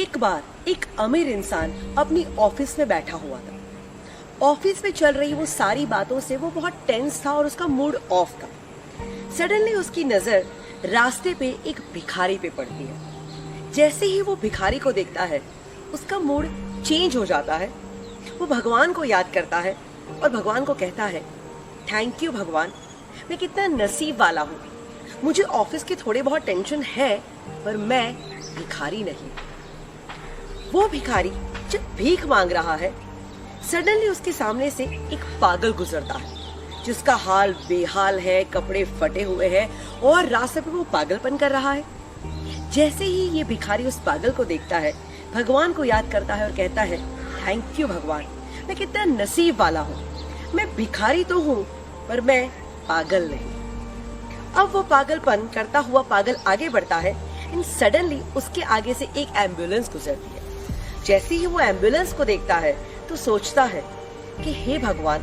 एक बार एक अमीर इंसान अपनी ऑफिस में बैठा हुआ था। ऑफिस में चल रही वो सारी बातों से वो बहुत टेंस था और उसका मूड ऑफ था। सडनली उसकी नजर रास्ते पे एक भिखारी पे पड़ती है। जैसे ही वो भिखारी को देखता है उसका मूड चेंज हो जाता है। वो भगवान को याद करता है और भगवान को कहता है, थैंक यू भगवान, मैं कितना नसीब वाला हूँ। मुझे ऑफिस की थोड़ी बहुत टेंशन है पर मैं भिखारी नहीं। वो भिखारी जब भीख मांग रहा है, सडनली उसके सामने से एक पागल गुजरता है जिसका हाल बेहाल है, कपड़े फटे हुए हैं और रास्ते पे वो पागलपन कर रहा है। जैसे ही ये भिखारी उस पागल को देखता है, भगवान को याद करता है और कहता है, थैंक यू भगवान, मैं कितना नसीब वाला हूँ। मैं भिखारी तो हूँ पर मैं पागल नहीं। अब वो पागलपन करता हुआ पागल आगे बढ़ता है एंड सडनली उसके आगे से एक एम्बुलेंस गुजरती है। जैसे ही वो एम्बुलेंस को देखता है तो सोचता है कि हे भगवान,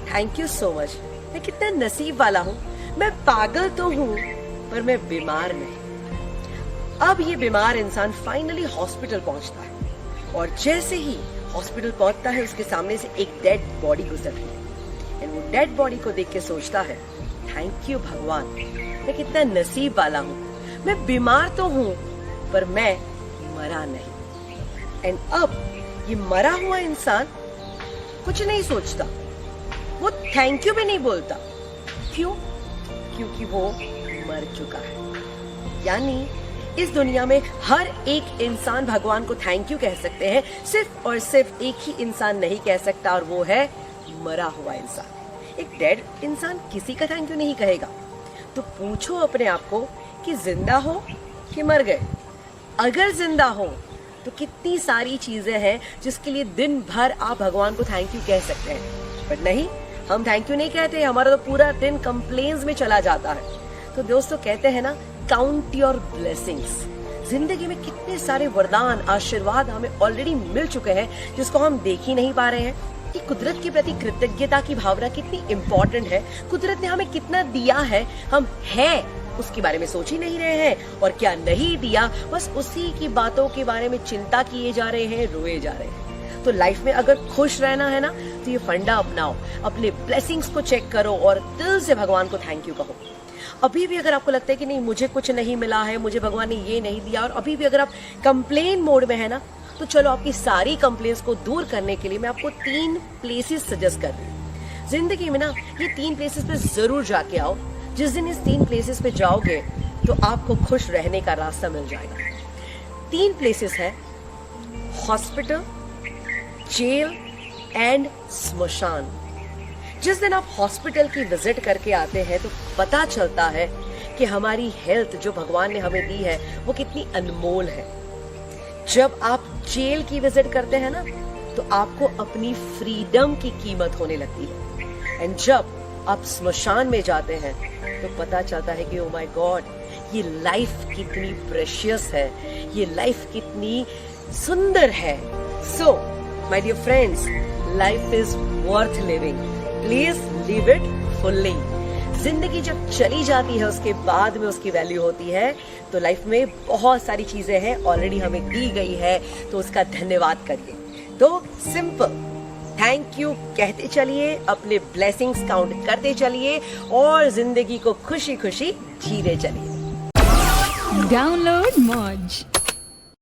थैंक यू सो मच, मैं कितना नसीब वाला हूँ। मैं पागल तो हूँ पर मैं बीमार नहीं। अब ये बीमार इंसान फाइनली हॉस्पिटल पहुंचता है और जैसे ही हॉस्पिटल पहुंचता है उसके सामने से एक डेड बॉडी गुजरती है एंड वो डेड बॉडी को देख के सोचता है, थैंक यू भगवान, मैं कितना नसीब वाला हूँ। मैं बीमार तो हूँ पर मैं मरा नहीं। एंड अब ये मरा हुआ इंसान कुछ नहीं सोचता, वो थैंक यू भी नहीं बोलता। क्यों? क्योंकि वो मर चुका है। यानी इस दुनिया में हर एक इंसान भगवान को थैंक यू कह सकते हैं, सिर्फ और सिर्फ एक ही इंसान नहीं कह सकता और वो है मरा हुआ इंसान। एक डेड इंसान किसी का थैंक यू नहीं कहेगा। तो पूछो अपने आप को कि जिंदा हो कि मर गए। अगर जिंदा हो तो कितनी सारी चीजें हैं जिसके लिए दिन भर आप भगवान को थैंक यू कह सकते हैं, बट नहीं, हम थैंक यू नहीं कहते। हमारा तो पूरा दिन कंप्लेन्स में चला जाता है। तो दोस्तों कहते हैं ना, काउंट योर ब्लेसिंग्स। जिंदगी में कितने सारे वरदान, आशीर्वाद हमें ऑलरेडी मिल चुके हैं जिसको हम देख ही नहीं पा रहे हैं। कि कुदरत के प्रति कृतज्ञता की भावना कितनी इम्पोर्टेंट है। कुदरत ने हमें कितना दिया है, हम हैं उसके बारे में सोच ही नहीं रहे हैं, और क्या नहीं दिया बस उसी की बातों के बारे में चिंता किए जा रहे हैं, रोए जा रहे हैं। तो लाइफ में अगर खुश रहना है ना तो ये फंडा अपनाओ, अपने ब्लेसिंग्स को चेक करो और दिल से भगवान को थैंक यू कहो। अभी भी अगर आपको लगता है कि नहीं मुझे कुछ नहीं मिला है, मुझे भगवान ने ये नहीं दिया, और अभी भी अगर आप कंप्लेन मोड में है ना, तो चलो आपकी सारी कंप्लेंट्स को दूर करने के लिए मैं आपको 3 प्लेसेस सजेस्ट कर रही हूँ। जिंदगी में ना ये 3 प्लेसेस पे जरूर जाके आओ। जिस दिन इस 3 प्लेसेस पे जाओगे तो आपको खुश रहने का रास्ता मिल जाएगा। 3 प्लेसेस है हॉस्पिटल, जेल एंड स्मशान। जिस दिन आप हॉस्पिटल की विजिट करके आते हैं तो पता चलता है कि हमारी हेल्थ जो भगवान ने हमें दी है वो कितनी अनमोल है। जब आप जेल की विजिट करते हैं ना तो आपको अपनी फ्रीडम की कीमत होने लगती है। एंड जब आप स्मशान में जाते हैं तो पता चलता है कि ओ माय गॉड, ये लाइफ कितनी प्रेशियस है, ये लाइफ कितनी सुंदर है। So my dear friends, life is worth living, please live it fully. जिंदगी जब चली जाती है उसके बाद में उसकी वैल्यू होती है। तो लाइफ में बहुत सारी चीजें हैं ऑलरेडी हमें दी गई है, तो उसका धन्यवाद करिए। तो सिंपल थैंक यू कहते चलिए, अपने ब्लेसिंग्स काउंट करते चलिए और जिंदगी को खुशी खुशी जीते चलिए। डाउनलोड मौज।